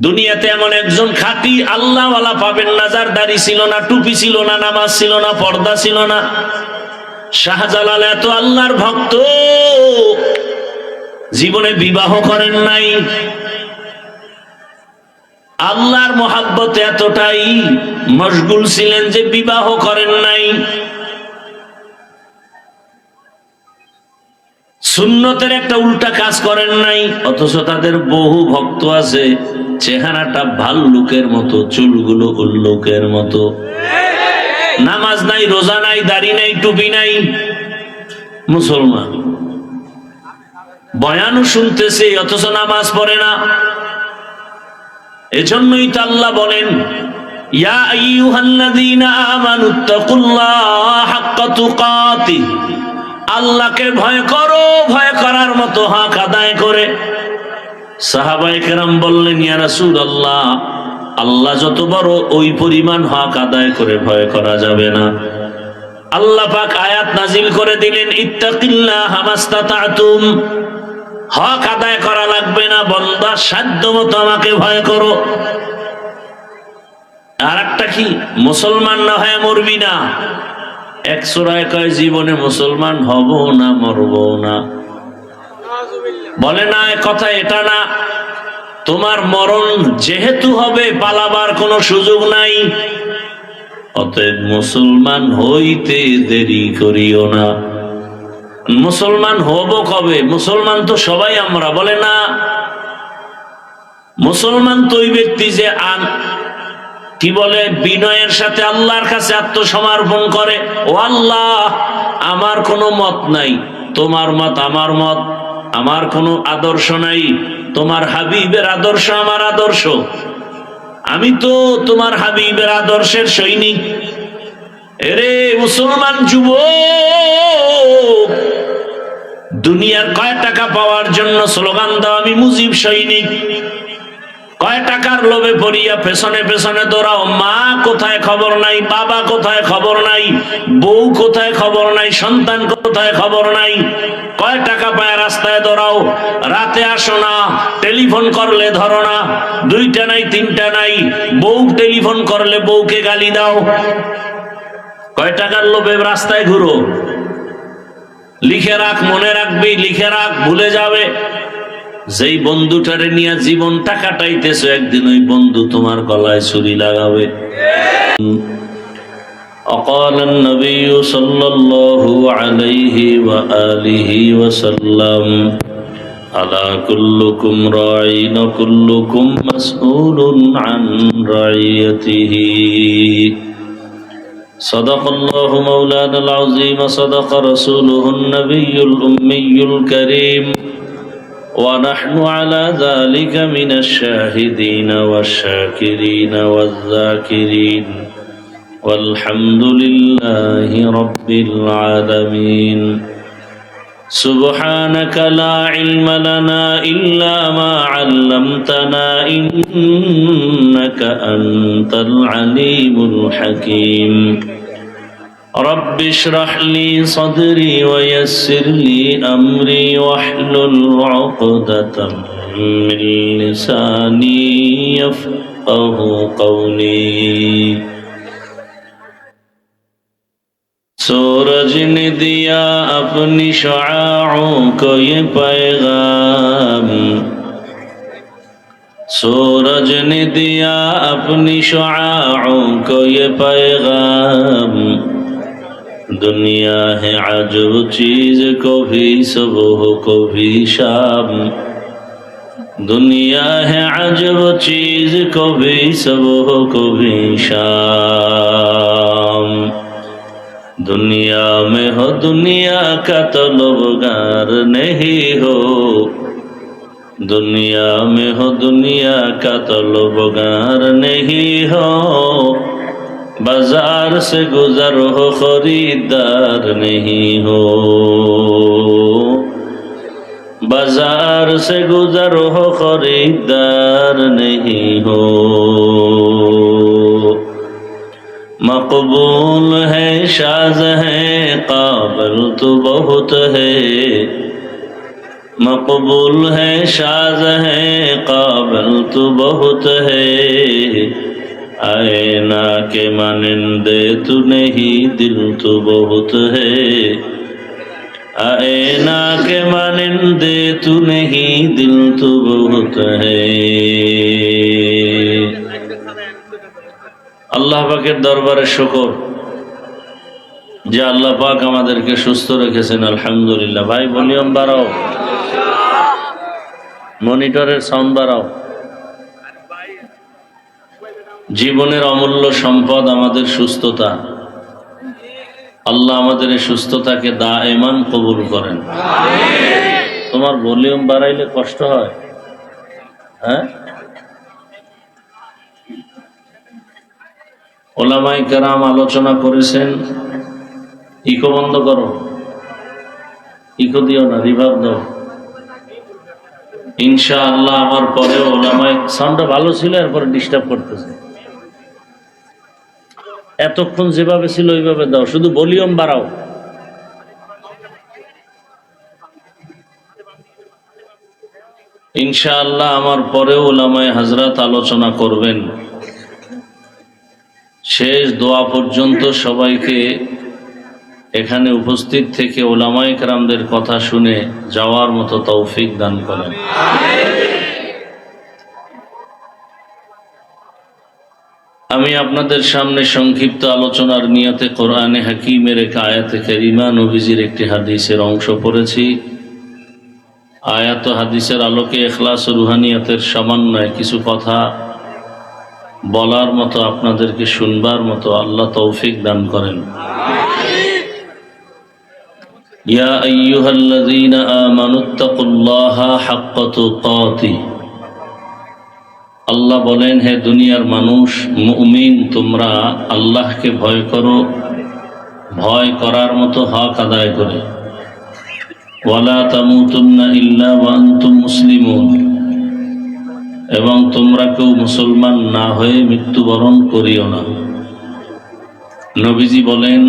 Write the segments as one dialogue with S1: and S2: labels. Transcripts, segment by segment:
S1: দুনিয়াতে এমন একজন খাঁটি আল্লাহওয়ালা পাবেন না, যার দাড়ি ছিল না, টুপি ছিল না, নামাজ ছিল না, পর্দা ছিল না। শাহজালাল এত আল্লাহর ভক্ত, জীবনে বিবাহ করেন নাই। আল্লাহর মহাব্বতে এতটাই মশগুল ছিলেন যে বিবাহ করেন নাই। সুন্নতের একটা উল্টা কাজ করেন নাই। অথচ তাদের বহু ভক্ত আছে, চেহারাটা ভাল্লুকের মতো, চুলগুলো উল্লুকের মতো, নামাজ নাই, রোজা নাই, দাড়ি নাই, টুপি নাই, মুসলমান। বয়ানও শুনতেছে অথচ নামাজ পড়ে না। এজন্যই তো আল্লাহ বলেন, ইয়া আইয়ুহাল্লাযীনা আমানুত্তাকুল্লাহা হাক্কা তুকাতিহ, আল্লাহকে ভয় করো, ভয় করার মতো হক আদায় করে। সাহাবায়ে কেরাম বললেন, ইয়া রাসূলুল্লাহ, আল্লাহ যত বড়, ওই পরিমাণ হক আদায় করে ভয় করা যাবে না। আল্লাহ পাক আয়াত নাজিল করে দিলেন, ইত্তাকিল্লাহা মাস্তাতাতুম, হক আদায় করা লাগবে না, বান্দা সাধ্য মতো আমাকে ভয় করো। আর একটা কি, মুসলমান না হয় মরবি না। এক সূরায় কয় জীবনে মুসলমান হব না, মরব না। বলে না, কথা এটা না, তোমার মরণ যেহেতু হবে, পালাবার কোনো সুযোগ নাই। অতএব মুসলমান হইতে দেরি করিও না। মুসলমান হব কবে? মুসলমান তো সবাই আমরা, বলে না। মুসলমান তো ওই ব্যক্তি যে কি বলে, বিনয়ের সাথে আল্লাহর কাছে আত্মসমর্পণ করে, ও আল্লাহ, আমার কোনো মত নাই, তোমার মত আমার মত, আমার কোনো আদর্শ নাই, তোমার হাবিবের আদর্শ আমার আদর্শ, আমি তো তোমার হাবিবের আদর্শের সৈনিক। এরে মুসলমান যুবক, দুনিয়ার কয় টাকা পাওয়ার জন্য স্লোগান দাও, আমি মুজিব সৈনিক। কয় টাকার লোভে পড়িয়া পেছনে পেছনে দৌড়াও, মা কোথায় খবর নাই, বাবা কোথায় খবর নাই, বউ কোথায় খবর নাই, সন্তান কোথায় খবর নাই। কয় টাকা পায় রাস্তায় দৌড়াও, রাতে আসো না, টেলিফোন করলে ধরো না, দুইটা নাই তিনটা নাই, বউ টেলিফোন করলে বউকে গালি দাও। কয় টাকার লোভে রাস্তায় ঘুরো। লিখে রাখ, মনে রাখবি, লিখে রাখ, ভুলে যাবে। যেই বন্ধুটারে নিয়ে জীবনটা কাটাইতেছো, একদিন ওই বন্ধু তোমার গলায় ছুরি লাগাবে। وقال النبي صلى الله عليه وآله وسلم ألا كلكم راع وكلكم مسؤول عن رعيته صدق الله مولانا العظيم صدق رسوله النبي الأمي الكريم ونحن على ذلك من الشاهدين والشاكرين والذاكرين والحمد لله رب العالمين سبحانك لا علم لنا إلا ما علمتنا إنك أنت العليم الحكيم رب اشرح لي صدري ويسر لي أمري واحلل عقدة من لساني يفقه قولي सूरज ने दिया अपनी शुआओं को ये पैगाम सूरज ने दिया अपनी शुआओं को ये पैगाम दुनिया है अजब चीज कभी सुबह कभी शाम दुनिया है अजब चीज कभी सुबह कभी शाम दुनिया में हो दुनिया का तलबगार नहीं हो दुनिया में हो दुनिया का तलबगार नहीं हो बाजार से गुजर हो खरीदार नहीं हो बाजार से गुजर हो खरीदार नहीं हो मकबूल है शाज़ है काबिल तो बहुत है मकबूल है शाज है काबिल तो बहुत है आईना के मानिंदे तू नहीं दिल तो बहुत है आईना के मानिंदे तू नहीं दिल तो बहुत है। আল্লাহ পাকের দরবারে শুকর যে আল্লাহ পাক আমাদেরকে সুস্থ রেখেছেন আলহামদুলিল্লাহ। ভাই ভলিউম বাড়াও, মনিটরের সাউন্ড বাড়াও। জীবনের অমূল্য সম্পদ আমাদের সুস্থতা। আল্লাহ আমাদের এই সুস্থতাকে দায়েমান কবুল করেন। তোমার ভলিউম বাড়াইলে কষ্ট হয়? হ্যাঁ, ওলামায়ে কেরাম আলোচনা করেছেন। ইকো বন্ধ করো, ইকো দিও না, রিভার্ব দাও। ইনশাআল্লাহ আমার পরে ওলামায়ে সাউন্ডটা ভালো ছিল, এরপরে ডিস্টার্ব করতেছে। এতক্ষণ যেভাবে ছিল ওইভাবে দাও, শুধু ভলিউম বাড়াও। ইনশাআল্লাহ আমার পরে ওলামায়ে হযরত আলোচনা করবেন। শেষ দোয়া পর্যন্ত সবাইকে এখানে উপস্থিত থেকে ওলামায়ে কেরামদের কথা শুনে যাওয়ার মতো তৌফিক দান করেন। আমি আপনাদের সামনে সংক্ষিপ্ত আলোচনার নিয়তে কোরআনে হাকিমের এক আয়াতে কারিমা, নবীজির একটি হাদিসের অংশ পড়েছি। আয়াত ও হাদিসের আলোকে ইখলাস ও রুহানিয়াতের সমন্বয়ে কিছু কথা বলার মতো, আপনাদেরকে শুনবার মতো আল্লাহ তৌফিক দান করেন। ইয়া আইয়ুহাল্লাযীনা আমানুত্তাকুল্লাহা হাক্কা তুকাতিহ। আল্লাহ বলেন, হে দুনিয়ার মানুষ, মুমিন, তোমরা আল্লাহকে ভয় করো, ভয় করার মতো হক আদায় করে। ওয়ালা তামুতুন্না ইল্লা ওয়া আনতুম মুসলিমুন। এবং তোমরা কেউ মুসলমান না হয়ে মৃত্যুবরণ করিও না। নবীজি বলেন,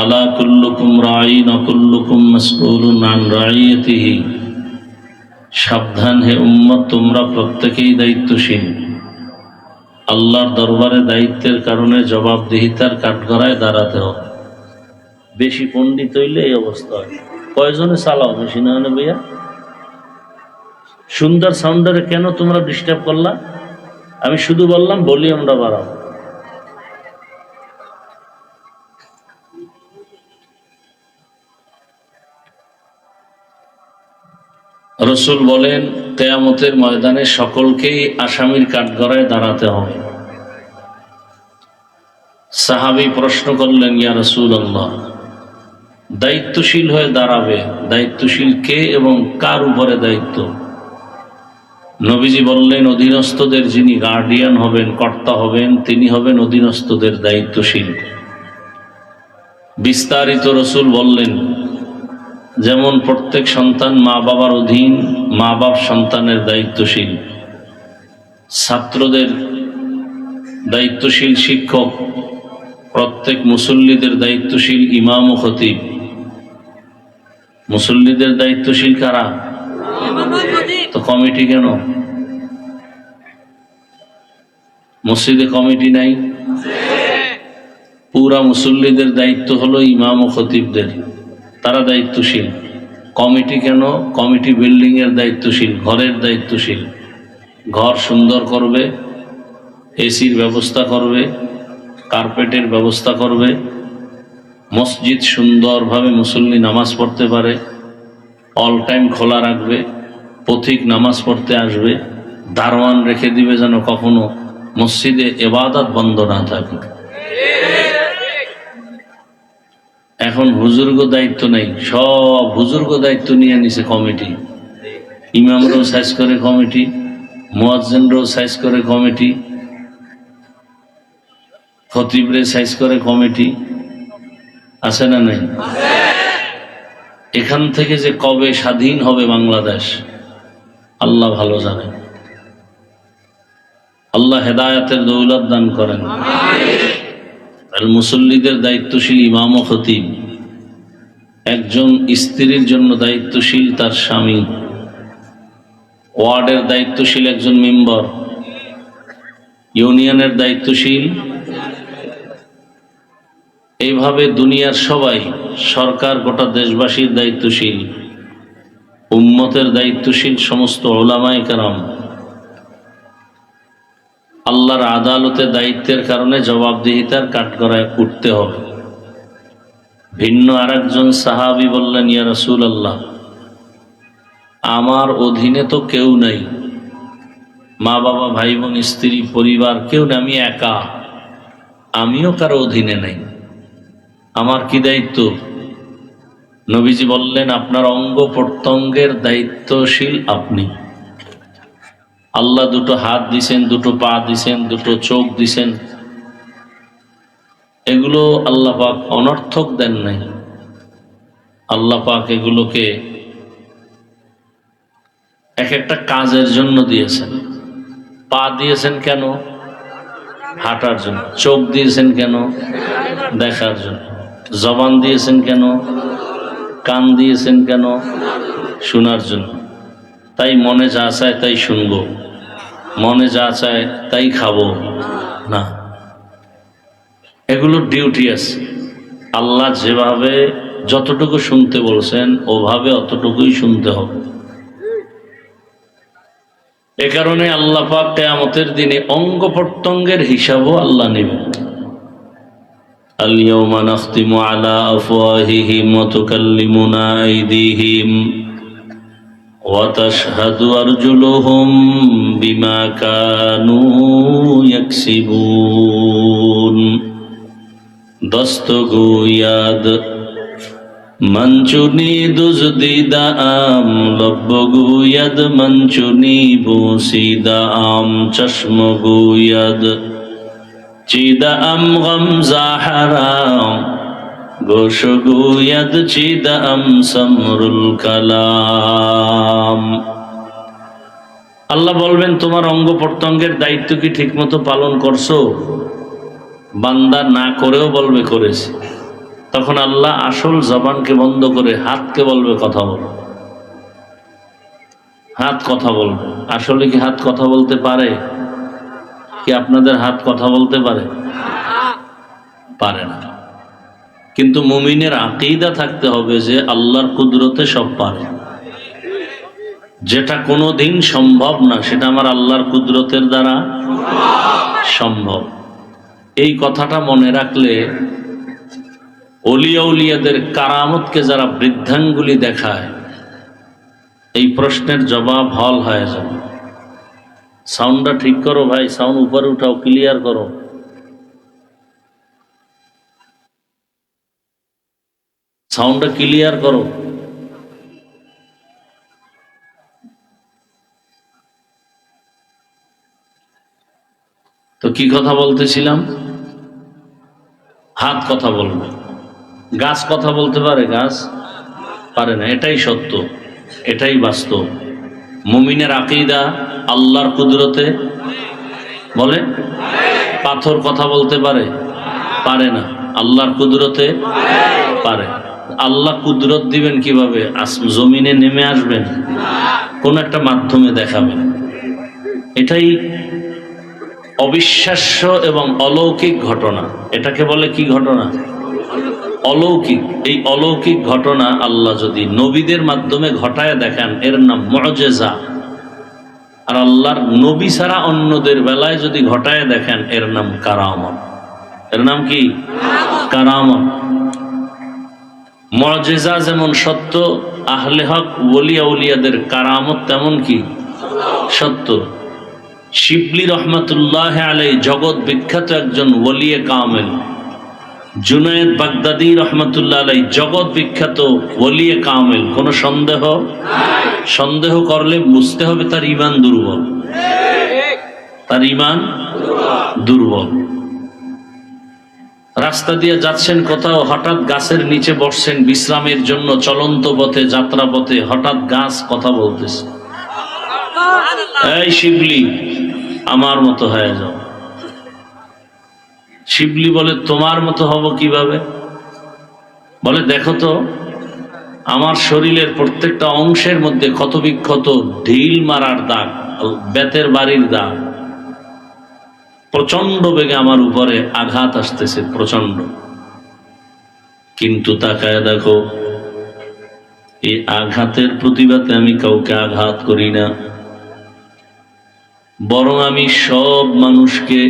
S1: আলা কুল্লুকুম রাঈন ওয়া কুল্লুকুম মাসউলুন আন রাঈয়াতিহি। সাবধান হে উম্মত, তোমরা প্রত্যেকেই দায়িত্বশীল। আল্লাহর দরবারে দায়িত্বের কারণে জবাবদিহিতার কাঠগড়ায় দাঁড়াতে হবে। বেশি পণ্ডিত হইলে এই অবস্থা হয়। কয়জনে চালাও বেশি না হলে ভাইয়া? সুন্দর সাউন্ডারে কেন তোমরা ডিস্টার্ব করলা? আমি শুধু বললাম ভলিউমটা বাড়াও। রসুল বলেন, কিয়ামতের ময়দানে সকলকেই আসামির কাঠগড়ায় দাঁড়াতে হবে। সাহাবী প্রশ্ন করলেন, ইয়া রাসূলুল্লাহ, দায়িত্বশীল হয়ে দাঁড়াবে, দায়িত্বশীল কে এবং কার উপরে দায়িত্ব? নবীজি বললেন, অধীনস্থদের যিনি গার্ডিয়ান হবেন, কর্তা হবেন, তিনি হবেন অধীনস্থদের দায়িত্বশীল। বিস্তারিত রসুল বললেন, যেমন প্রত্যেক সন্তান মা বাবার অধীন, মা বাপ সন্তানের দায়িত্বশীল। ছাত্রদের দায়িত্বশীল শিক্ষক, প্রত্যেক মুসল্লিদের দায়িত্বশীল ইমাম ও খতিব। মুসল্লিদের দায়িত্বশীল কারা? তো কমিটি কেন? মসজিদে কমিটি নাই? পুরা মুসল্লিদের দায়িত্ব হলো ইমাম ও খতিবদের, তারা দায়িত্বশীল। কমিটি কেন? কমিটি বিল্ডিং এর দায়িত্বশীল, ঘরের দায়িত্বশীল। ঘর সুন্দর করবে, এসির ব্যবস্থা করবে, কার্পেটের ব্যবস্থা করবে, মসজিদ সুন্দরভাবে মুসল্লি নামাজ পড়তে পারে, অল টাইম খোলা রাখবে, পথিক নামাজ পড়তে আসবে, দারওয়ান রেখে দিবে যেন কখনো মসজিদে ইবাদত বন্ধ না থাকে। এখন হুজুরগো দায়িত্ব নেই, সব হুজুরগো দায়িত্ব নিয়ে নিছে কমিটি। ইমামরাও সাইজ করে কমিটি, মুয়াজ্জিনরাও সাইজ করে কমিটি, খতিবরে সাইজ করে কমিটি। আছে না নাই? এখান থেকে যে কবে স্বাধীন হবে বাংলাদেশ আল্লাহ ভালো জানেন। আল্লাহ হেদায়েতের দৌলত দান করেন। আর মুসল্লিদের দায়িত্বশীল ইমাম ও খতিব। একজন স্ত্রীর জন্য দায়িত্বশীল তার স্বামী, ওয়ার্ডের দায়িত্বশীল একজন মেম্বার, ইউনিয়নের দায়িত্বশীল, এইভাবে দুনিয়ার সবাই, সরকার গোটা দেশবাসীর দায়িত্বশীল, উম্মতের দায়িত্বশীল সমস্ত উলামায়ে কেরাম আল্লাহর আদালতে দায়িত্বের কারণে জবাবদিহিতার কাঠগড়ায় উঠতে হবে। ভিন্ন আরেকজন সাহাবী বললেন, ইয়া রাসূলুল্লাহ, আমার অধীনে তো কেউ নাই, মা বাবা ভাই বোন স্ত্রী পরিবার কেউ নেই, আমি একা, আমিও কারো অধীনে নাই, আমার কি দায়িত্ব? নবীজি বললেন, আপনার অঙ্গ প্রত্যঙ্গের দায়িত্বশীল আপনি। আল্লাহ দুটো হাত দিছেন, দুটো পা দিছেন, দুটো চোখ দিছেন, এগুলো আল্লাহ পাক অনর্থক দেন নাই। আল্লাহ পাক এগুলোকে এক একটা কাজের জন্য দিয়েছেন। পা দিয়েছেন কেন? হাঁটার জন্য। চোখ দিয়েছেন কেন? দেখার জন্য। জবান দিয়েছেন কেন? কান দিয়েছেন কেন? শোনার জন্য। তাই মনে যা চায় তাই শুনবো, মনে যা চায় তাই খাবো না, এগুলোর ডিউটি আছে। আল্লাহ যেভাবে যতটুকু শুনতে বলছেন ওভাবে অতটুকুই শুনতে হবে। এ কারণে আল্লাহ পাক কিয়ামতের দিনে অঙ্গ প্রত্যঙ্গের হিসাবও আল্লাহ নেবেন। আল ইয়াউমা নাখতিমু আলা আফওয়াহিহিম ওয়া তুকাল্লিমুনা আইদিহিম ওয়া তাশহাদু আরজুলুহুম বিমা কানু ইয়াকসিবুন। দস্তগোয়াদ মঞ্চুনি দুজদিদা আম লব্বগুয়াদ মঞ্চুনি বুসিদা আম চশমগুয়াদ চিদা আম গমজা হারাম গোশগুয়াদ চিদা আম সমরুল কালাম। আল্লাহ বলবেন, তোমার অঙ্গ প্রত্যঙ্গের দায়িত্ব কি ঠিকমতো পালন করছো? বান্দা না করেও বলবে করেছে। তখন আল্লাহ আসল জবানকে বন্ধ করে হাতকে বলবে কথা বলো। হাত কথা বলবে। আসলে কি হাত কথা বলতে পারে? কি আপনাদের হাত কথা বলতে পারে? পারে না। কিন্তু মুমিনের আকীদা থাকতে হবে যে আল্লাহর কুদরতে সব পারে। যেটা কোনোদিন সম্ভব না সেটা আমার আল্লাহর কুদরতের দ্বারা সম্ভব। এই কথাটা মনে রাখলে ওলিয়া উলিয়াদের কারামতকে যারা বৃদ্ধাঙ্গুলি দেখায়, এই প্রশ্নের জবাব হল হয়ে যাবে। সাউন্ডটা ঠিক করো ভাই, সাউন্ড উপরে উঠাও, ক্লিয়ার করো। সাউন্ডটা ক্লিয়ার করো। তো কি কথা বলতেছিলাম? হাত কথা বলবে। গাছ কথা বলতে পারে? গাছ পারে না। এটাই সত্য, এটাই বাস্তব। মুমিনের আকীদা আল্লাহর কুদরতে বলে। পাথর কথা বলতে পারে? পারে না। আল্লাহর কুদরতে পারে। আল্লাহ কুদরত দিবেন কিভাবে? জমিনে নেমে আসবেন, কোন একটা মাধ্যমে দেখাবেন। এটাই অবিশ্বাস্য এবং অলৌকিক ঘটনা। এটাকে বলে কি ঘটনা? অলৌকিক। এই অলৌকিক ঘটনা আল্লাহ যদি নবীদের মাধ্যমে ঘটায় দেখান এর নাম মুআজিজা। আর আল্লাহর নবী ছাড়া অন্যদের বেলায় যদি ঘটায় দেখেন এর নাম কারামত। এর নাম কি? কারামত। মুআজিজা যেমন সত্য, আহলে হক ওলিয়া উলিয়াদের কারামত তেমন কি সত্য। শিবলি রহমাতুল্লাহ আলাইহি জগৎ বিখ্যাত একজন ওলিয়ে কামেল। জুনায়েদ বাগদাদি রহমাতুল্লাহ আলাইহি জগৎ বিখ্যাত ওলিয়ে কামেল। কোনো সন্দেহ? সন্দেহ করলে বুঝতে হবে তার ঈমান দুর্বল। তার ঈমান দুর্বল। রাস্তা দিয়ে যাচ্ছেন কোথাও, হঠাৎ গাছের নিচে বসছেন বিশ্রামের জন্য, চলন্ত পথে যাত্রা পথে হঠাৎ গাছ কথা বলতেছে, এই শিবলি আমার মতো হয়ে যাও। শিবলি বলে, তোমার মতো হব কিভাবে? বলে, দেখো তো আমার শরীরের প্রত্যেকটা অংশের মধ্যে ক্ষত বিক্ষত, ঢিল মারার দাগ, বেতের বাড়ির দাগ। প্রচন্ড বেগে আমার উপরে আঘাত আসতেছে, প্রচন্ড। কিন্তু তাকায় দেখো, এই আঘাতের প্রতিবাদে আমি কাউকে আঘাত করি না, বরং আমি সব মানুষকে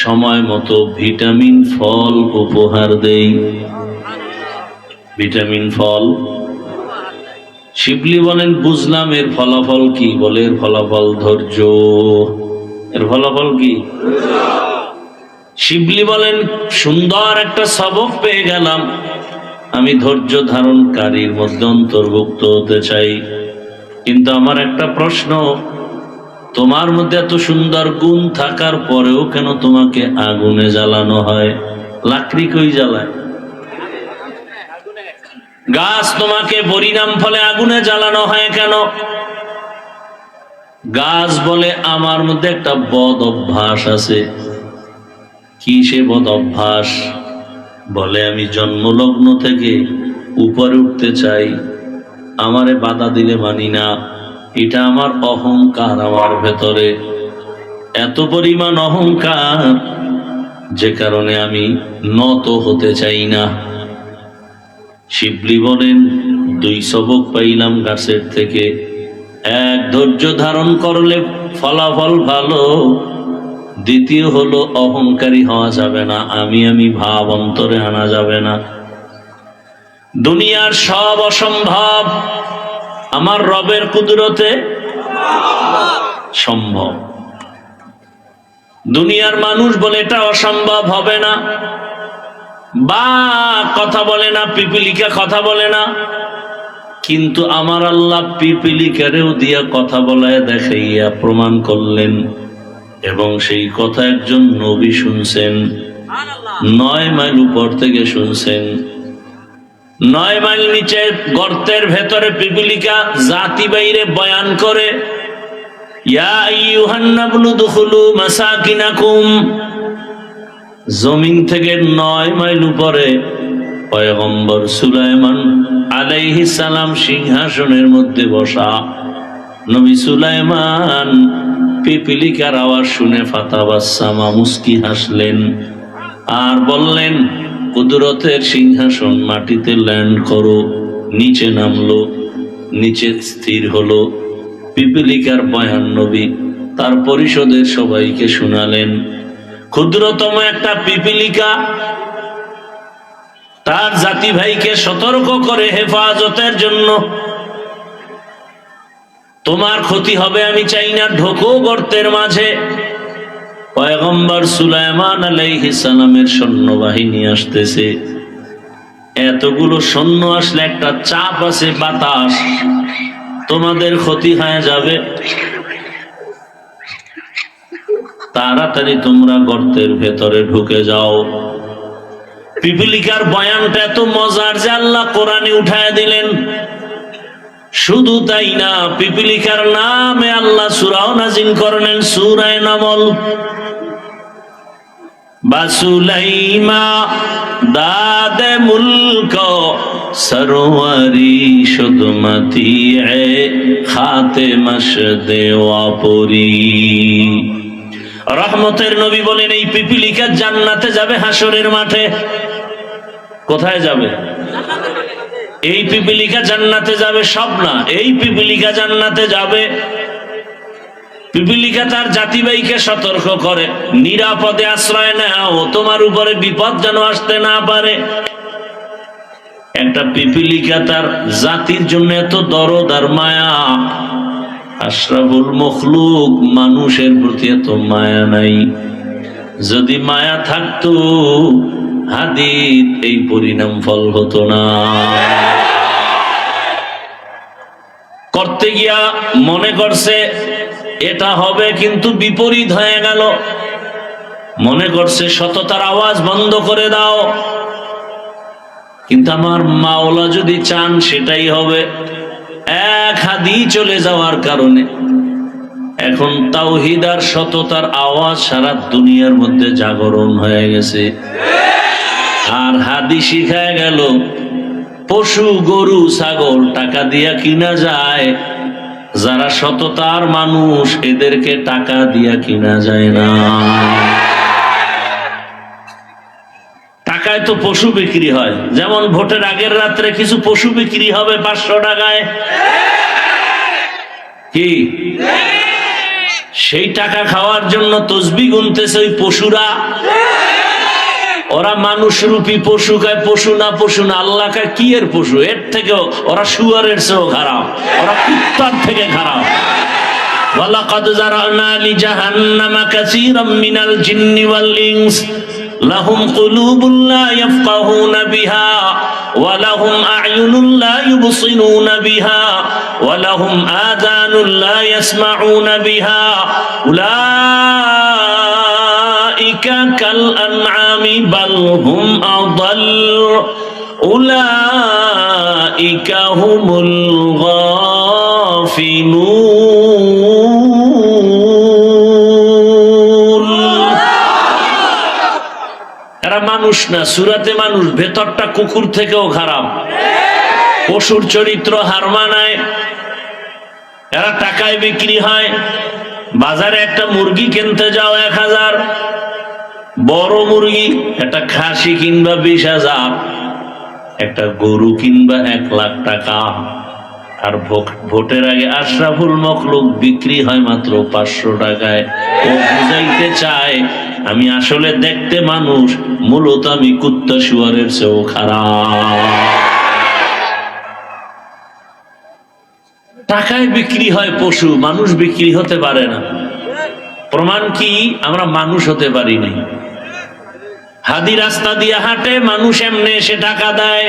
S1: সময় মতো ভিটামিন ফল উপহার দেই। ভিটামিন ফল। শিবলি বলেন, বুঝলাম এর ফলাফল কি? বলে এর ফলাফল ধৈর্য। এর ফলাফল কি? শিবলি বলেন, সুন্দর একটা সবক পেয়ে গেলাম, আমি ধৈর্য ধারণকারীর মধ্যে অন্তর্ভুক্ত হতে চাই। কিন্তু আমার একটা প্রশ্ন, তোমার মধ্যে এত সুন্দর গুণ থাকার পরেও কেন তোমাকে আগুনে জ্বালানো হয়? লাকড়ি কই জ্বালায়? গাছ তোমাকে পরিণাম ফলে আগুনে জ্বালানো হয় কেন? গাছ বলে, আমার মধ্যে একটা বদ অভ্যাস আছে। কি সে বদ অভ্যাস? বলে, আমি জন্মলগ্ন থেকে উপরে উঠতে চাই, আমারে বাধা দিলে মানি না। এটা আমার অহংকার, আমার ভেতরে এত পরিমাণ অহংকার, যে কারণে আমি নত হতে চাই না। শিবলি বলেন, 2 সবক পাইলাম গাছের থেকে। এক, ধৈর্য ধারণ করলে ফলাফল ভালো। দ্বিতীয় হলো, অহংকারী হওয়া যাবে না, আমি ভাব অন্তরে আনা যাবে না। দুনিয়ার সব অসম্ভব আমার রবের কুদরতে সম্ভব। দুনিয়ার মানুষ বলে এটা অসম্ভব হবে না, বা কথা বলে না, পিপিলিকা কথা বলে না। কিন্তু আমার আল্লাহ পিপিলিকারেও দিয়া কথা বলায় দেখাইয়া প্রমাণ করলেন, এবং সেই কথা একজন নবী শুনছেন, 9 মাইল উপর থেকে শুনছেন। 9 মাইল নিচে গর্তের ভেতরে পিপিলিকা জাতি বাইরে বয়ান করে, ইয়া আইয়ুহান নাবলু দুখুলু মাসাকিনাকুম। জমিন থেকে 9 মাইল উপরে পয়গম্বর সুলাইমান আলাইহিস সালাম সিংহাসনের মধ্যে বসা। নবী সুলাইমান পিপিলিকার আওয়াজ শুনে ফাতাবাসসামা, মুস্কি হাসলেন, আর বললেন, কুদরতের সিংহাসন মাটিতে ল্যান্ড করো। নিচে নামলো, নিচে স্থির হলো। পিপিলিকার বয়ান নবী তার পরিষদের সবাইকে শুনালেন। ক্ষুদ্রতম একটা পিপিলিকা তার জাতি ভাইকে সতর্ক করে হেফাজতের জন্য, তোমার ক্ষতি হবে আমি চাই না, ঢোকো গর্তের মাঝে। পয়গম্বর সুলাইমান আলাইহিস সালামের সৈন্যবাহিনী আসতেছে। এতগুলো সৈন্য আসলে একটা চাপ আছে, বাতাস, তোমাদের ক্ষতি হয়ে যাবে। তাড়াতাড়ি তোমরা গর্তের ভেতরে ঢুকে যাও। পিপিলিকার বয়ানটা এত মজার যে আল্লাহ কোরআনে উঠায় দিলেন। শুধু তাই না, পিপিলিকার নামে আল্লাহ সূরাও নাযিল করলেন, সূরা নামল। বাসুলাইমা দাদে মুলক সরওয়ারি শুদমতি এ খাতে মশদে ওয়াপুরি। রহমতের নবী বলেন, এই পিপিলিকা জান্নাতে যাবে হাসরের মাঠে। কোথায় যাবে? এই পিপিলিকা জান্নাতে যাবে, সব না, এই পিপিলিকা জান্নাতে যাবে। পিপিলিকা তার জাতিবাহীকে সতর্ক করে, নিরাপদে আশ্রয় নাও, তোমার উপরে বিপদ যেন আসতে না পারে। একটা পিপিলিকা তার জাতির জন্য এত দরদ আর মায়া, আশরাফুল মখলুক মানুষের প্রতি এত মায়া নাই। যদি মায়া থাকতো, হাদিদ এই পরিণাম ফল হতো না। করতে গিয়া মনে করছে এটা হবে, কিন্তু বিপরীত হয়ে গেল। মনে করছে সততার আওয়াজ বন্ধ করে দাও, কিন্তু আমার মাওলা যদি চান সেটাই হবে। এক হাদি চলে যাওয়ার কারণে এখন তাওহীদ আর সততার আওয়াজ সারা দুনিয়ার মধ্যে জাগরণ হয়ে গেছে। আর হাদি শিখায় গেল পশু গরু ছাগল টাকা দিয়া কিনা যায়, যারা সততার মানুষ এদেরকে টাকা দিয়া কিনা যায় না। টাকায় তো পশু বিক্রি হয়, যেমন ভোটের আগের রাত্রে কিছু পশু বিক্রি হবে 500 টাকায়, কি সেই টাকা খাওয়ার জন্য তসবিহ গুনতেছে ওই পশুরা। ওরা মানুষ রূপী পশু খায়, পশু না আল্লাহ খায় কি এর পশু, এর থেকেও ওরা শুয়ারের চেয়েও খারাপ, ওরা কুত্তার থেকে খারাপ। ওয়ালাকাদ যারানা লিজাহান্নামা কাসীরাম মিনাল জিন্নি ওয়াল ইনস লাহুম কুলুবুন লা ইয়াফকাহুনা বিহা ওয়া লাহুম আ'য়ুনুন লা ইউবসিরুনা বিহা ওয়া লাহুম আযানুন লা ইয়াসমাউনা বিহা উলাইকা কাল আনআমি বাল হুম আদাল উলাইকা হুমুল গাফিলুন। এরা মানুষ না, সূরাতে মানুষ, ভেতরটা কুকুর থেকেও খারাপ, পশুর চরিত্র হার মানায়। এরা টাকায় বিক্রি হয়। বাজারে একটা মুরগি কিনতে যাও 1000, বড় মুরগি একটা খাসি কিনবা 20,000, একটা গরু কিনবা 1 লাখ টাকা। আর ভোটের আগে আশরাফুল মখলুক বিক্রি হয় মাত্র 500 টাকায়। ও বুঝাইতে চায় আমি আসলে দেখতে মানুষ, মূলত আমি কুত্তা শুয়ারের চেয়েও খারাপ। টাকায় বিক্রি হয় পশু, মানুষ বিক্রি হতে পারে না। প্রমাণ কি? আমরা মানুষ হতে পারি নাই। হাদি রাস্তা দিয়ে হাঁটে, মানুষ এমনি এসে টাকা দেয়,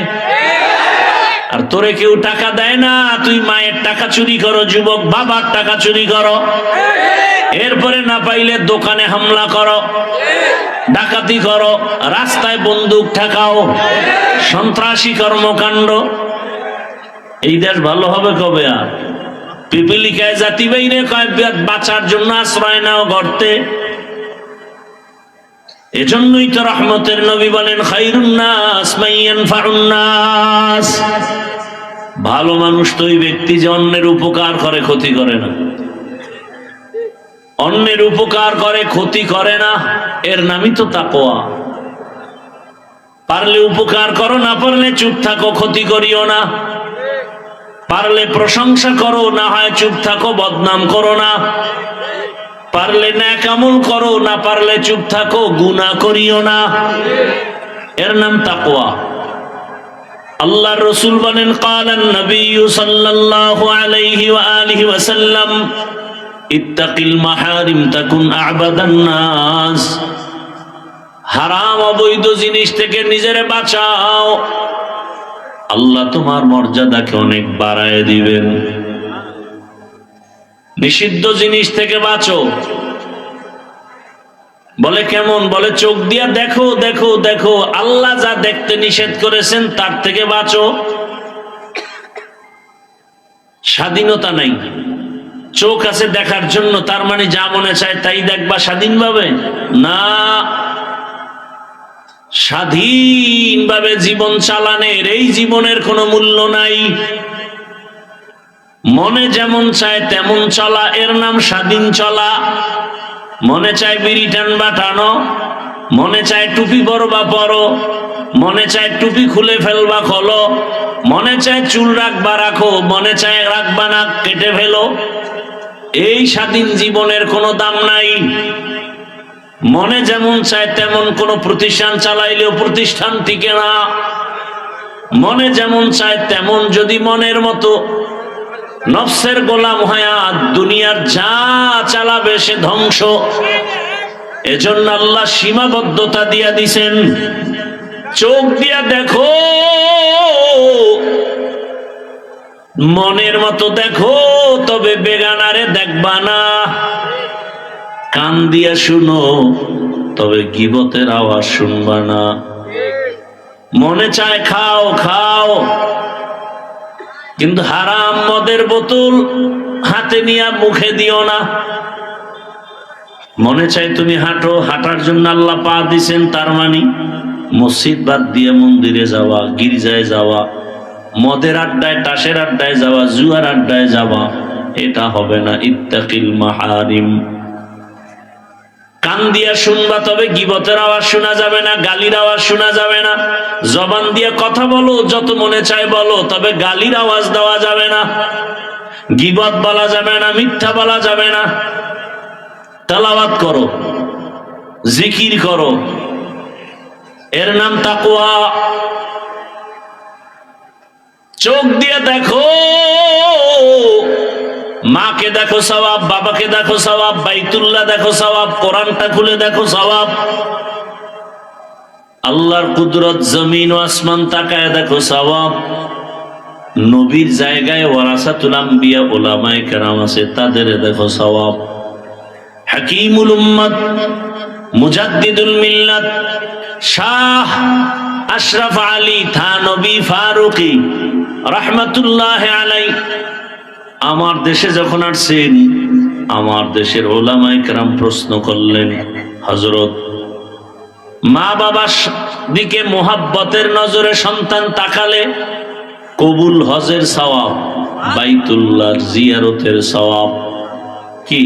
S1: আর তোরে কেউ টাকা দেয় না। তুই মায়ের টাকা চুরি করো, যুবক বাবার টাকা চুরি করো, এরপরে না পাইলে দোকানে হামলা করো, ডাকাতি করো, রাস্তায় বন্দুক ঠেকাও, সন্ত্রাসী কর্মকাণ্ড। এই দেশ ভালো হবে কবে? আর পিপিলিকায় জাতি বাইরে কয় বাঁচার জন্য আশ্রয় নাও গর্তে। এজন্যই তো রহমতের নবী বলেন খায়রুন নাস মান ইয়ানফাউন নাস। ভালো মানুষ তো ওই ব্যক্তি যে অন্যের উপকার করে, ক্ষতি করে না। অন্যের উপকার করে, ক্ষতি করে না, এর নামই তো তাকওয়া। পারলে উপকার করো, না পারলে চুপ থাকো, ক্ষতি করিও না। পারলে প্রশংসা করো, না হয় চুপ থাকো, বদনাম করো না। পারলে নেক আমল করো, না পারলে চুপ থাকো, গুনাহ করিও না। এর নাম তাকওয়া। আল্লাহর রাসূল বলেন ক্বালান নবী সাল্লাল্লাহু আলাইহি ওয়া আলিহি ওয়াসাল্লাম ইত্তাকিল মাহারিম তাকুন আ'বাদান নাস। হারাম অবৈধ জিনিস থেকে নিজেরে বাঁচাও, আল্লাহ তোমার মর্যাদাকে অনেক বাড়ায় দিবেন। নিষিদ্ধ জিনিস থেকে বাঁচো। বলে কেমন? বলে চোখ দিয়া দেখো দেখো দেখো, আল্লাহ যা দেখতে নিষেধ করেছেন তার থেকে বাঁচো। স্বাধীনতা নাই, চোখ আছে দেখার জন্য, তার মানে যা মনে চায় তাই দেখবা স্বাধীনভাবে? না, স্বাধীনভাবে জীবন চালানের এই জীবনের কোনো মূল্য নাই। মনে যেমন চায় তেমন চলা, এর নাম স্বাধীন চলা। মনে চায় বিড়ি টানবা টানো, মনে চায় টুপি পরবা পরো, মনে চায় টুপি খুলে ফেলবা খোলো, মনে চায় চুল রাখবা রাখো, মনে চায় রাখবা না কেটে ফেলো। এই স্বাধীন জীবনের কোনো দাম নাই। মনে যেমন চায় তেমন কোন প্রতিষ্ঠান চালাইলেও প্রতিষ্ঠান টিকে না। মনে যেমন চায় তেমন যদি মনের মতো নফসের গোলাম হয়া দুনিয়ার যা চালাবে সে ধ্বংস। এজন্য আল্লাহ সীমাবদ্ধতা দিয়া দিছেন। চোখ দিয়া দেখো, মনের মতো দেখো, তবে বেগানারে দেখবা না। কান দিয়া শুনো, তবে গীবতের আওয়াজ শুনবা না। মনে চায় খাও খাও, কিন্তু হারাম মদের বোতল হাতে নিয়ে মুখে দিও না। মনে চায় তুমি হাঁটো, হাঁটার জন্য আল্লাহ পা দিছেন, তার মানে মসজিদ বাদ দিয়ে মন্দিরে যাওয়া, গির্জায় যাওয়া, মদের আড্ডায়, তাসের আড্ডায় যাওয়া, জুয়ার আড্ডায় যাওয়া, এটা হবে না। ইত্তাকিল মাহারিম। কান দিয়া শুনবা, তবে গীবতের আওয়াজ শোনা যাবে না, গালির আওয়াজ শোনা যাবে না। জবান দিয়ে কথা বলো, যত মনে চায় বলো, তবে গালির আওয়াজ দেওয়া যাবে না, গীবত বলা যাবে না, মিথ্যা বলা যাবে না। তেলাওয়াত করো, জিকির করো, এর নাম তাকওয়া। চোখ দিয়ে দেখো, মাকে দেখো সওয়াব, বাবাকে দেখো সওয়াব, বাইতুল্লাহ দেখো সওয়াব, কোরআনটা খুলে দেখো সওয়াব। আল্লাহর কুদরত, জমিন ও আসমান তাকায় দেখো সওয়াব। নবীর জায়গায় ওয়ারাসাতুল আম্বিয়া উলামায়ে কেরাম আছে, তাদের দেখো সওয়াব। হাকিমুল উম্মত, মুজাদ্দিদুল মিল্লাত, শাহ আশরাফ আলী থানবী ফারুকী রাহমাতুল্লাহ আলাইহি আমার দেশে যখন আসছেন, আমার দেশের উলামায়ে কেরাম প্রশ্ন করলেন, হযরত, মা বাবার দিকে মোহাব্বতের নজরে সন্তান তাকালে কবুল হজের সওয়াব, বাইতুল্লাহর জিয়ারতের সওয়াব, কি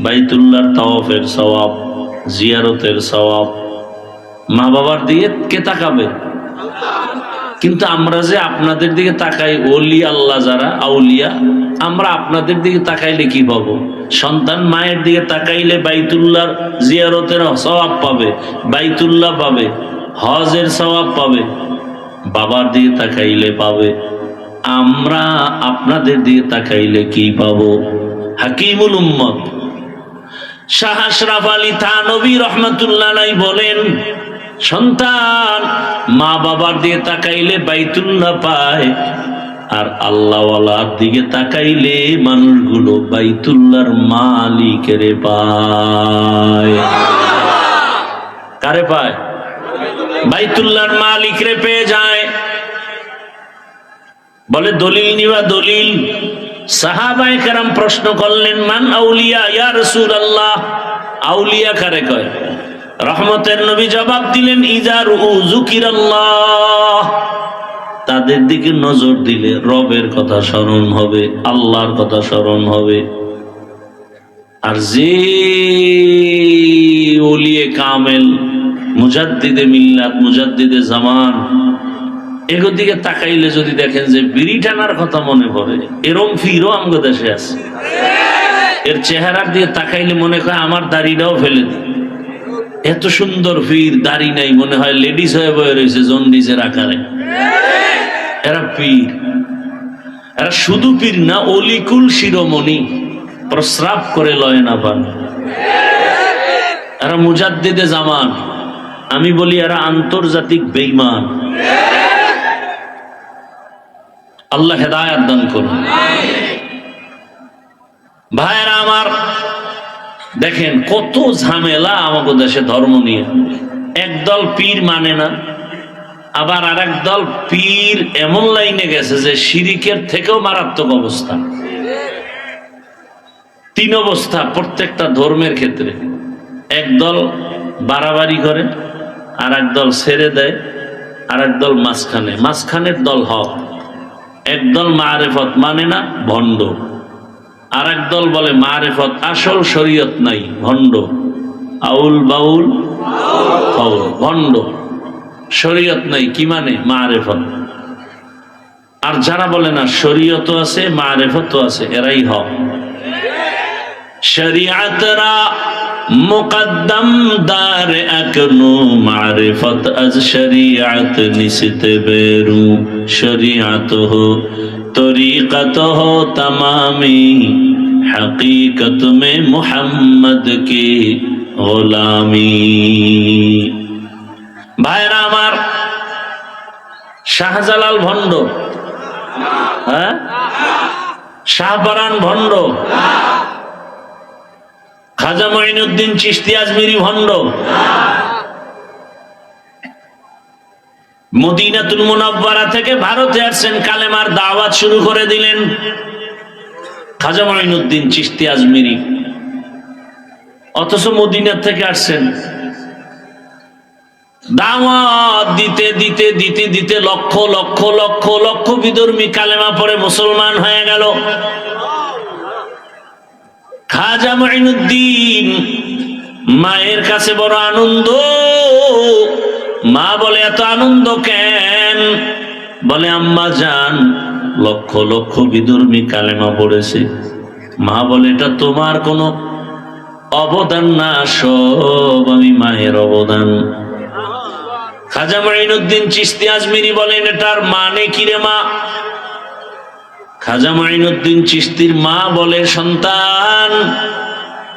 S1: বাইতুল্লাহর তাওয়াফের সওয়াব, জিয়ারতের সওয়াব, মা বাবার দিকে কে তাকাবে? কিন্তু আমরা যে আপনাদের দিকে তাকাই, ওলি আল্লাহ যারা আউলিয়া, আমরা আপনাদের দিকে তাকাইলে কি পাবো? সন্তান মায়ের দিকে তাকাইলে বাইতুল্লাহর জিয়ারতের সওয়াব পাবে, বাইতুল্লাহ পাবে, হজের সওয়াব পাবে। বাবার দিকে তাকাইলে পাবে। আমরা আপনাদের দিকে তাকাইলে কি পাবো? হাকিমুল উম্মত শাহ আশরাফ আলী থানবী রাহমাতুল্লাহ আলাইহি বলেন, সন্তান মা বাবার দিকে তাকাইলে বাইতুল্লাহ পায়, আর আল্লাহওয়ালার দিকে তাকাইলে মানুষগুলো বাইতুল্লাহর মালিকের পায়। কারে পায়? বাইতুল্লাহর মালিকরে পেয়ে যায়। বলে দলিল নিবা, দলিল। সাহাবায়ে কেরাম প্রশ্ন করলেন, মান আউলিয়া ইয়া রাসূলুল্লাহ, আউলিয়া কারে কয়? রহমতের নবী জবাব দিলেন, ইজা রুউ যুকিরাল্লাহ, তাদের দিকে নজর দিলে রবের কথা স্মরণ হবে, আল্লাহর কথা স্মরণ হবে। আর যে ওলিয়ে কামেল, মুজাদ্দিদে মিল্লাত, মুজাদ্দিদে জামান, এগুলোর দিকে তাকাইলে যদি দেখেন যে বিড়ি টানার কথা মনে পড়ে, এরম ফিরও আমাদের দেশে আছে। এর চেহারার দিকে তাকাইলে মনে হয় আমার দাড়িটাও ফেলে দিই। এত সুন্দর পীর, দাড়ি নাই, মনে হয় লেডিস হয়ে বয়ে রয়েছে জন্ডিসের আকারে। এরা পীর, এরা শুধু পীর না, অলিকুল শিরোমণি, প্রস্রাব করে লয় না পান। এরা মুজাদ্দিদে জামান। আমি বলি এরা আন্তর্জাতিক বেঈমান। আল্লাহ হেদায়েত দান করুন। ভাইরা আমার, দেখেন কত ঝামেলা আমাদের দেশে ধর্ম নিয়ে। একদল পীর মানে না, আবার আর একদল পীর এমন লাইনে গেছে যে শিরিকের থেকেও মারাত্মক অবস্থা। তিন অবস্থা প্রত্যেকটা ধর্মের ক্ষেত্রে। একদল বাড়াবাড়ি করে, আর একদল ছেড়ে দেয়, আর একদল মাঝখানে। মাঝখানের দল হক। একদল মারেফত মানে না, ভণ্ড। আর একদল বলে মারেফত, আসল শরীয়ত নাই, ভণ্ড। আউল বাউল ফাউল, ভণ্ড। শরীয়ত নাই, কি মানে? মারেফত। আর যারা বলে না শরীয়তও আছে মারেফতও আছে, এরাই হক। শরিয়াতরা মুকদ্দম দার আকনু, মারিফত আজ শরিয়াত নিসতে বেরু, শরিয়াত হো তরিকত হো তমামি, হकीकत में मोहम्मद की গোলামি। ভাইরা আমার, শাহজালাল ভণ্ড, হ্যাঁ? শাহপরান ভণ্ড, খাজা মঈনুদ্দিন চিশতি আজমিরি ভণ্ড, মদিনাতুল মুনাওয়ারা থেকে ভারতে আসছেন, কালেমার দাওয়াত শুরু করে দিলেন খাজা মঈনুদ্দিন চিশতি আজমিরি। অথচ মদিনা থেকে আসছেন। দাওয়াত দিতে দিতে দিতে দিতে লক্ষ লক্ষ লক্ষ লক্ষ বিধর্মী কালেমা পড়ে মুসলমান হয়ে গেল। খাজা মাইনুদ্দিন মায়ের কাছে বড় আনন্দ। মা বলে এত আনন্দ কেন? বলে আম্মা জান, লক্ষ লক্ষ বিধর্মী কালেমা পড়েছে। মা বলে এটা তোমার কোনো অবদান না, সব আমি মায়ের অবদান। খাজা মাইনুদ্দিন চিশতি আজমিরি বলেন এটার মানে কি রে মা? খাজা মাইনুদ্দিন চিশতির মা বলে, সন্তান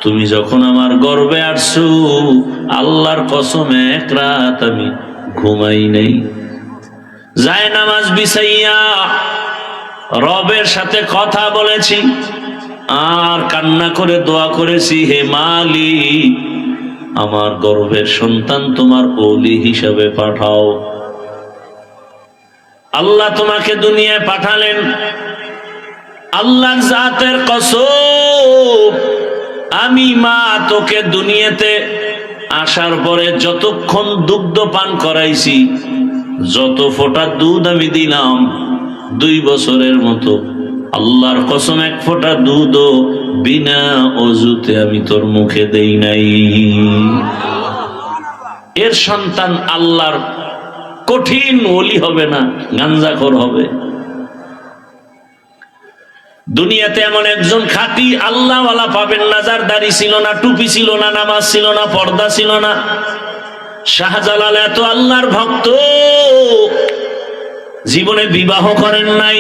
S1: তুমি যখন আমার গর্ভে আসছো, আল্লাহর কসম এক রাত আমি ঘুমাই নাই। যায় নামাজ বিছাইয়া রবের সাথে কথা বলেছি আর কান্না করে দোয়া করেছি, হে মালিক আমার গর্ভের সন্তান তোমার ওলি হিসাবে পাঠাও। আল্লাহ তোমাকে দুনিয়ায় পাঠালেন, আল্লাহর জাতের কসম আমি মা তোকে দুনিয়াতে আসার পরে যতক্ষণ দুগ্ধ পান করাইছি, যত ফোঁটা দুধ আমি দিলাম 2 বছরের মতো, আল্লাহর কসম এক ফোঁটা দুধও বিনা অজুতে আমি তোর মুখে দেই নাই। এর সন্তান আল্লাহর কঠিন ওলি হবে না, গাঞ্জাখোর হবে। দুনিয়াতে এমন একজন খাঁটি আল্লাহওয়ালা পাবেন না যার দাড়ি ছিল না, টুপি ছিল না, নামাজ ছিল না, পর্দা ছিল না। শাহজালাল এত আল্লাহর ভক্ত, জীবনে বিবাহ করেন নাই।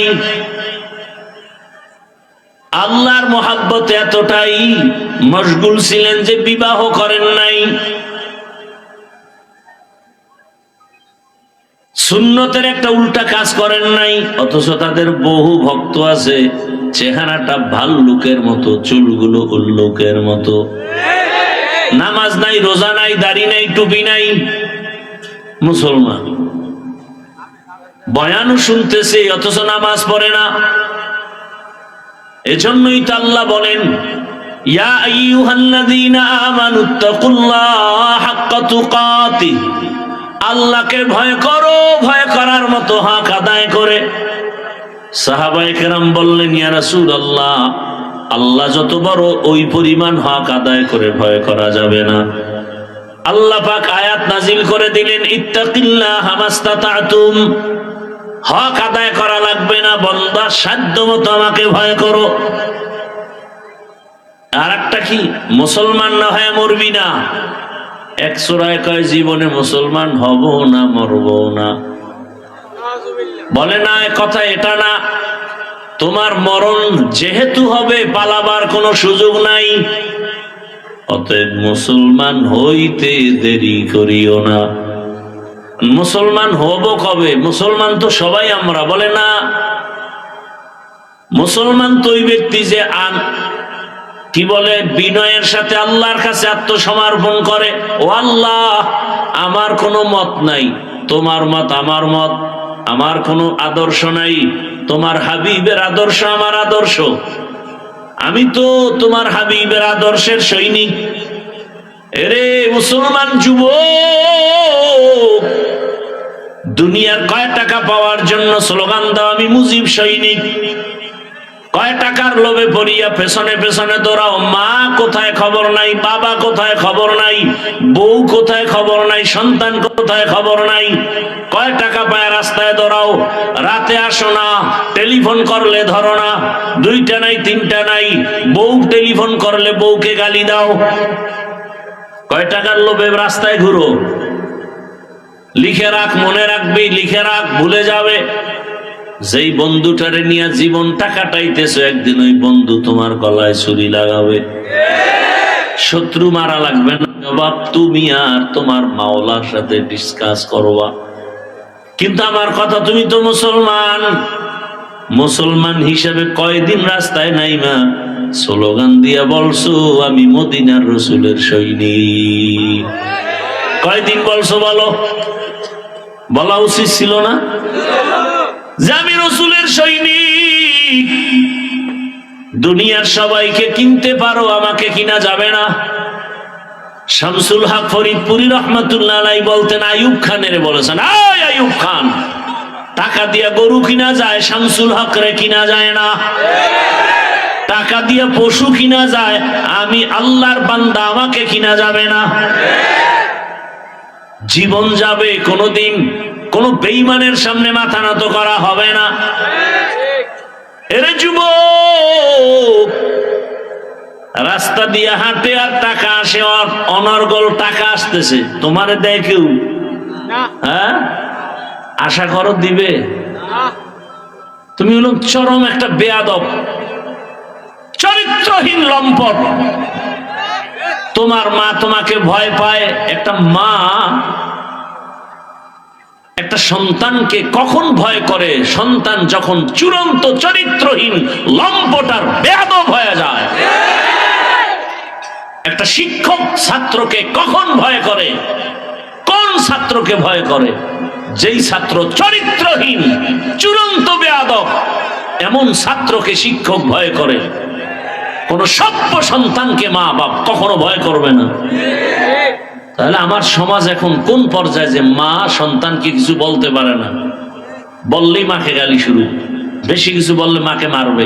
S1: আল্লাহর মহাব্বতে এতটাই মশগুল ছিলেন যে বিবাহ করেন নাই। সুন্নতের একটা উল্টা কাজ করেন নাই। অথচ তাদের বহু ভক্ত আছে, চেহারাটা ভাল্লুকের মতো, চুলগুলো উল্লুকের মতো, নামাজ নাই, রোজা নাই, দাড়ি নাই, টুপি নাই, মুসলমান। বয়ানও শুনতেছে অথচ নামাজ পড়ে না। এজন্যই তো আল্লাহ বলেন, ইয়া আইয়ুহাল্লাযীনা আমানুত্তাকুল্লাহা হাক্কা তুকাতিহ, আল্লাহকে ভয় করো, ভয় করার মতো হক আদায় করে। সাহাবায়ে কেরাম বললেন, ইয়া রাসূলুল্লাহ, আল্লাহ যত বড় ওই পরিমাণ হক আদায় করে ভয় করা যাবে না। আল্লাহ পাক আয়াত নাজিল করে দিলেন, ইত্তাকিল্লাহা মাস্তাতা'তুম, হক আদায় করা লাগবে না, বান্দা সাধ্য মতো আমাকে ভয় করো। আর একটা কি, মুসলমান না হয়ে মরবি না। এক সূরায় কয় জীবনে মুসলমান হব না, মরব না। বলে না, কথা এটা না, তোমার মরণ যেহেতু হবে, পালাবার কোনো সুযোগ নাই। অতএব মুসলমান হইতে দেরি করিও না। মুসলমান হব কবে? মুসলমান তো সবাই আমরা। বলে না, মুসলমান তো ওই ব্যক্তি যে কি বলে, বিনয়ের সাথে আল্লাহর কাছে আত্মসমর্পণ করে। ও আল্লাহ, আমার কোনো মত নাই, তোমার মত আমার মত, আমার কোনো আদর্শ নাই, তোমার হাবিবের আদর্শ আমার আদর্শ, আমি তো তোমার হাবিবের আদর্শের সৈনিক। এরে মুসলমান যুবক, দুনিয়ার কয় টাকা পাওয়ার জন্য স্লোগান দাও আমি মুজিব সৈনিক। কয় টাকার লোভে পড়িয়া পেছনে পেছনে দৌড়াও, মা কোথায় খবর নাই, বাবা কোথায় খবর নাই, বউ কোথায় খবর নাই, সন্তান কোথায় খবর নাই। কয় টাকা পায় রাস্তায় দৌড়াও, রাতে আসো না, টেলিফোন করলে ধরো না, 2টা নাই 3টা নাই, বউ টেলিফোন করলে বউকে গালি দাও। কয় টাকার লোভে রাস্তায় ঘুরো। লিখে রাখ, মনে রাখবি, লিখে রাখ, ভুলে যাবে। যেই বন্ধুটারে নিয়ে জীবনটা কাটাইতেছো, একদিন ওই বন্ধু তোমার গলায় ছুরি লাগাবে। শত্রু মারা লাগবে না, জবাব তুমি আর তোমার মাওলার সাথে ডিসকাস করবা। কিন্তু আমার কথা, তুমি তো মুসলমান, মুসলমান হিসেবে কয়দিন রাস্তায় নাইমা স্লোগান দিয়া বলছো আমি মদিনার রসুলের সৈনিক? কয়দিন বলছো বলো? বলা উচিত ছিল না যে আমি রসুলের সৈনিক? দুনিয়ার সবাইকে কিনতে পারো, আমাকে কিনা যাবে না। শামসুল হক ফরিদপুরি রহমাতুল্লাহ আলাইহি বলতেন, আইয়ুব খানের বলেছেন, এই আইয়ুব খান, টাকা দিয়া গরু কিনা যায়, শামসুল হক রে কিনা যায় না। টাকা দিয়ে পশু কিনা যায়, আমি আল্লাহর বান্দা, আমাকে কিনা যাবে না। জীবন যাবে, কোনদিন কোন বেঈমানের সামনে মাথা নত করা হবে না। এরে যুবক, রাস্তা দিয়ে হাঁটে আর টাকা আসে, অনর্গল টাকা আসতেছে, তোমারে দেয় কেউ? হ্যাঁ, আশা করো দিবে? তুমি হলো চরম একটা বেয়াদব, চরিত্রহীন লম্পট। তোমার মা তোমাকে ভয় পায়। একটা মা একটা সন্তানকে কখন ভয় করে? সন্তান যখন চূড়ান্ত চরিত্রহীন লম্পট আর বেয়াদব হয়ে যায়। একটা শিক্ষক ছাত্রকে কখন ভয় করে? কোন ছাত্রকে ভয় করে? যেই ছাত্র চরিত্রহীন, চূড়ান্ত বেয়াদব, এমন ছাত্রকে শিক্ষক ভয় করে। কোন সভ্য সন্তানকে মা বাপ কখনো ভয় করবে না। তাহলে আমার সমাজ এখন কোন পর্যায়ে যে মা সন্তানকে কিছু বলতে পারে না, বললেই মাকে গালি শুরু, বেশি কিছু বললে মাকে মারবে,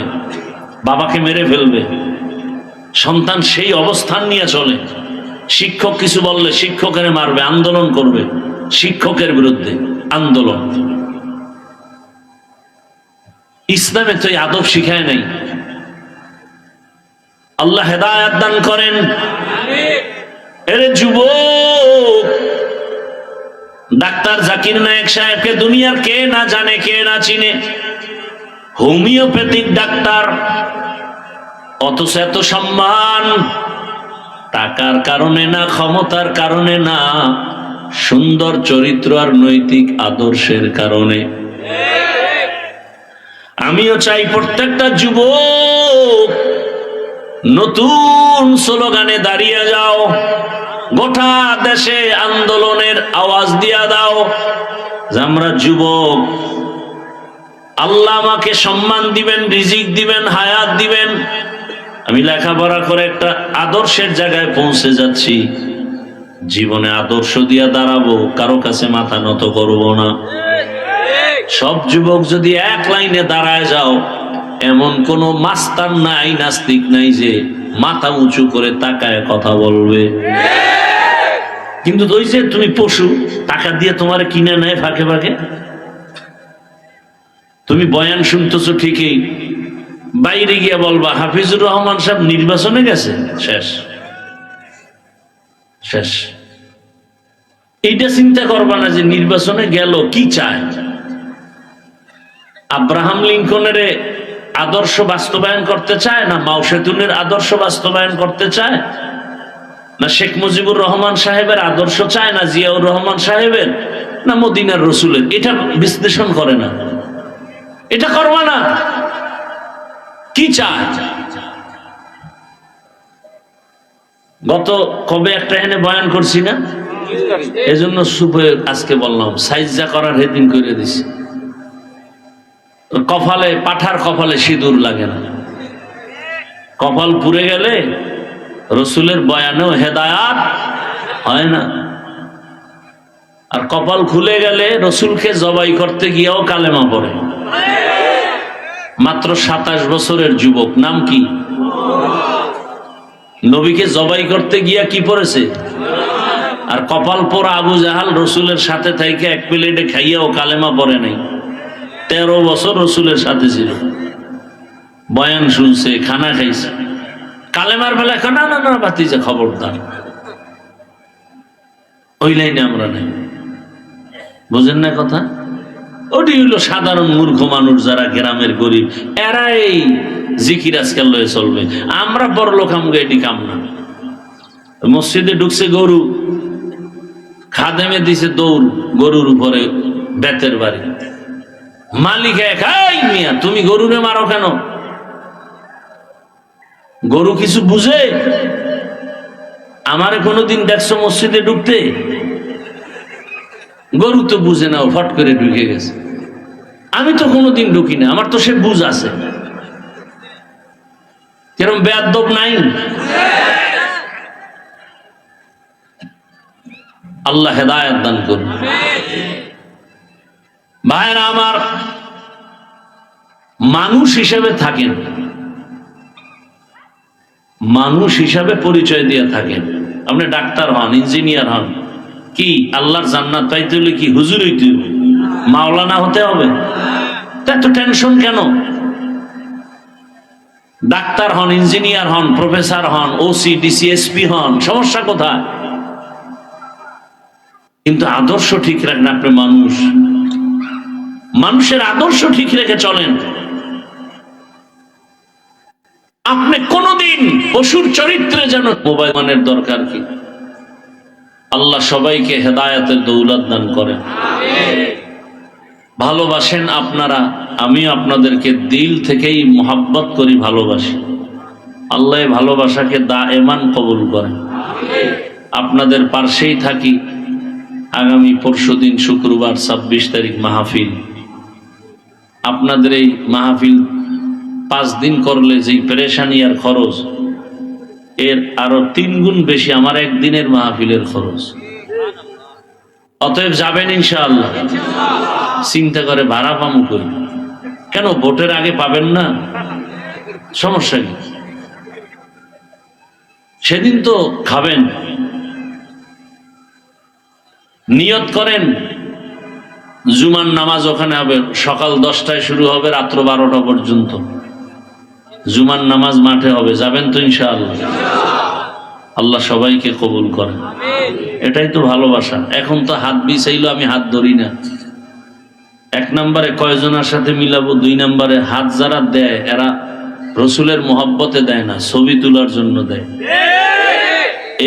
S1: বাবাকে মেরে ফেলবে। সন্তান সেই অবস্থান নিয়ে চলে। শিক্ষক কিছু বললে শিক্ষকের মারবে, আন্দোলন করবে, শিক্ষকের বিরুদ্ধে আন্দোলন। ইসলামে তো এই আদব শিখায় নাই। আল্লাহ হেদায়েত দান করেন। এরে যুবক, ডাক্তার জাকির নায়েক সাহেবকে দুনিয়ার কে না জানে, কে না চিনে? হোমিওপ্যাথিক ডাক্তার, অথচ এত সম্মান। টাকার কারণে না, ক্ষমতার কারণে না, সুন্দর চরিত্র আর নৈতিক আদর্শের কারণে। আমিও চাই প্রত্যেকটা যুবক নতুন স্লোগানে দাঁড়িয়ে যাও, গোটা দেশে আন্দোলনের আওয়াজ দিয়া দাও যে আমরা যুবক, আল্লাহ আমাকে সম্মান দিবেন, রিজিক দিবেন, হায়াত দিবেন, আমি লেখাপড়া করে একটা আদর্শের জায়গায় পৌঁছে যাচ্ছি, জীবনে আদর্শ দিয়া দাঁড়াবো, কারো কাছে মাথা নত করব না। সব যুবক যদি এক লাইনে দাঁড়ায় যাও, এমন কোন মাস্তান নাই, নাস্তিক নাই যে মাথা উঁচু করে তাকায় কথা বলবে। কিন্তু ওই যে তুমি পশু, টাকা দিয়ে তোমার কিনে নেয় ফাঁকে ফাঁকে। তুমি বয়ান শুনতেছো ঠিকই, বাইরে গিয়ে বলবা হাফিজুর রহমান সাহেব নির্বাচনে গেছে, শেষ শেষ। এইটা চিন্তা করবা না যে নির্বাচনে গেল কি চায়। আব্রাহাম লিঙ্কনের আদর্শ বাস্তবায়ন করতে চায় না, মাও সেতুনের আদর্শ বাস্তবায়ন করতে চায় না, শেখ মুজিবুর রহমান সাহেবের আদর্শ চায় না, জিয়াউর রহমান সাহেবের না, মদিনার রসুলের? এটা বিশ্লেষণ করে না, এটা করবা না। কি চায়? গত কবে একটা এনে বয়ান করছি না, এজন্য সুপে আজকে বললাম, সাইজা করার হেদিন করে দিছি। কপালে, পাঠার কপালে সিঁদুর লাগে না। কপাল পুড়ে গেলে রসুলের বয়ানেও হেদায়াত হয় না, আর কপাল খুলে গেলে রসুলকে জবাই করতে গিয়েও কালেমা পড়ে। মাত্র 27 বছরের যুবক, নাম কি? নবীকে জবাই করতে গিয়া কি পড়েছে? আর কপাল পোড়া আবু জাহাল রসুলের সাথে থেকে এক প্লেটে খাইয়াও কালেমা পড়ে নাই। 13 বছর রসুলের সাথে ছিল, বয়ান শুনছে, খানা খাইছে, কালেমার বেলা না না না বাতিজা, খবরদার, ওই লাইনে আমরা নাই। বুঝেন না কথা? ওটি হইল সাধারণ মূর্খ মানুষ, যারা গ্রামের গরিব, এরাই জিকির আজকাল লয়ে চলবে। আমরা বড় লোক, আমগো এটি কাম না। মসজিদে ঢুকছে গরু, খাদেমে দিছে দৌড় গরুর উপরে, বেতের বাড়ি। মালিক একাই, মিয়া তুমি গরুরে মারো কেন? গরু কিছু বুঝে? আমারে কোনোদিন দেখছো মসজিদে ঢুকতে? গরু তো বুঝে না, ও ফট করে ঢুকে গেছে। আমি তো কোনোদিন ঢুকি না, আমার তো সে বুঝ আছে। কিরম বেয়াদব নাই? আল্লাহ হেদায়েত দান করুন। ভাইরা আমার, মানুষ হিসেবে থাকেন, মানুষ হিসাবে পরিচয় দিয়ে থাকেন। আপনি ডাক্তার হন, ইঞ্জিনিয়ার হন, কি আল্লাহর জান্নাত পাইতে হলে কি হুজুর হইতে হবে, মাওলানা হতে হবে? এত টেনশন কেন? ডাক্তার হন, ইঞ্জিনিয়ার হন, প্রফেসর হন, ওসি ডিসি এসপি হন, সমস্যা কোথায়? কিন্তু আদর্শ ঠিক রাখেন। আপনি মানুষ, মানুষের আদর্শ ঠিক রেখে চলেন। আপনি কোনদিন পশুর চরিত্রে যেন মোবাইল মানের দরকার কি? আল্লাহ সবাইকে হেদায়েতের দৌলত দান করেন। ভালোবাসেন আপনারা, আমিও আপনাদেরকে দিল থেকেই মোহাব্বত করি, ভালোবাসি। আল্লাহ ভালোবাসাকে দায়েমান কবুল করেন। আপনাদের পাশেই থাকি। আগামী পরশুদিন শুক্রবার 26 তারিখ মাহফিল। আপনাদের এই মাহফিল 5 দিন করলে যেই পেরেশানি আর খরচ, এর আরো 3 গুণ বেশি আমার একদিনের মাহফিলের খরচ। অতএব যাবেন ইনশাআল্লাহ। চিন্তা করে ভাড়া পামু করি কেন? ভোটের আগে পাবেন না, সমস্যা কি? সেদিন তো খাবেন। নিয়ত করেন জুমার নামাজ ওখানে হবে, সকাল 10টায় শুরু হবে, রাত্র 12টা পর্যন্ত জুমার নামাজ মাঠে হবে। যাবেন তো ইনশাআল্লাহ? আল্লাহ সবাইকে কবুল করেন। এটাই তো ভালোবাসা। এখন তো হাত বিছাইলো, আমি হাত ধরি না। 1 নম্বরে কয়জনের সাথে মিলাবো, 2 নম্বরে হাত যারা দেয় এরা রসুলের মোহাব্বতে দেয় না, ছবি তোলার জন্য দেয়।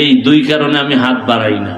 S1: এই 2 কারণে আমি হাত বাড়াই না।